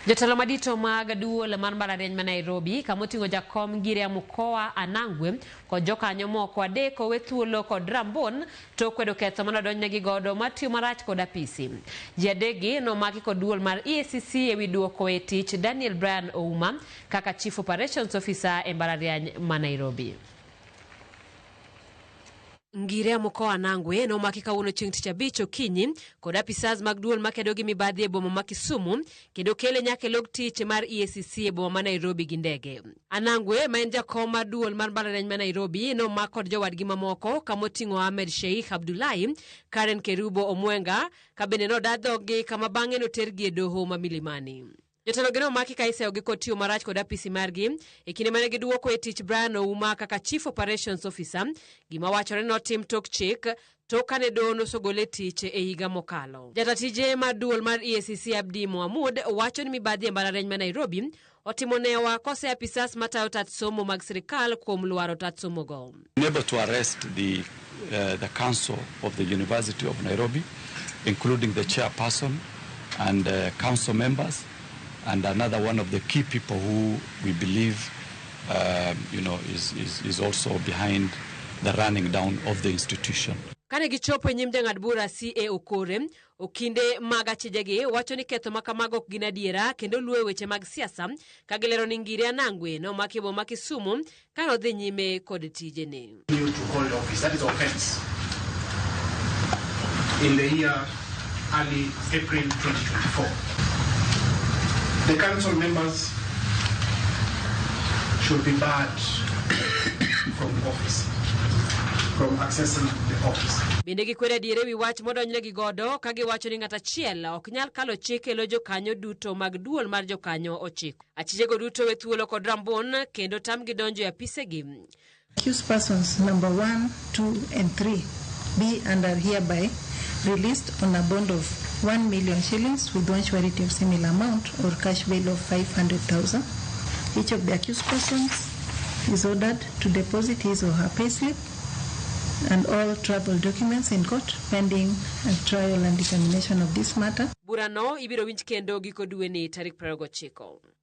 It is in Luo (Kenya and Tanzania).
Jotelo madito mag duol mar mbalariany ma Nairobi kamotingo jakom gire mkoa Anangwe kod jokanyo moko adek owe thuolo kod rambon to kwedo ketho manadonjnegi godo matiyo marach kod apisi. Ji adegi nomaki kod duol mar EACC ewi duoko e tich Daniel Brian Ouma kaka Chief Operations Officer e mbalariany ma Nairobi. Ngire mkoa Anangwe nomaki kawuono chieng' tich abich okinyi kod apisas mag duol makedo gi mibadhi e boma ma Kisumu kendo kele nyaka log tich mar EACC e boma ma Nairobi gi ndege. Anangwe ma en jakom mar duol mar mbalariany ma Nairobi nomak kod jowadgi mamoko kamoting'o Ahmed Sheikh Abdullahi, Karen Kerubo Omwenga kabende nodadhogi kama bang'e notergi e doho ma Milimani. Jotelo gino maki ka iseyo gi kod tiyo marach kod apisi margi e kinde mane giduoko e tich Brian Ouma kaka Chief Operations Officer, gima wachore notim tok chik to kane doho nosogole tich e higa mokalo. Jatatije mar duol mar EACC Abdi Mohamud wacho ni mibadhi e mbalariany ma Nairobi otimonewa kose apisas matayo tat somo mag sirikal kuom luaro tat somo go. Able to arrest the council of the University of Nairobi, including the chairperson and council members, and another one of the key people who we believe, is also behind the running down of the institution. Kane gichopo e nyim jang'ad bura CA Okore, okinde mag achijegi wacho ni ketho makamago ok gin adiera kendo luwo weche mag siasa ka gilero ni Ngire Anangwe nomaki boma Kisumu ka nodhi nyime kod tijene. To hold office, that is offense. In the year early April 2024. The council members should be barred from office, from accessing the office. Bende gikweda diere wi wach modonjnegi godo ka giwacho ni ng'ata achiel ok nyal kalo chik e lo jokanyo duto mag duol mar jokanyo ochiko. Achijego duto we thuolo kod rambon kendo tamgi donjo e apisegi. Accused persons number 1, 2, and 3 be and are hereby released on a bond of 1 million shillings with one surety of similar amount or cash bail of 500,000. Each of the accused persons is ordered to deposit his or her payslip and all travel documents in court pending a trial and determination of this matter. Burano ibiro winj kendo giko dwe ni tarik 29.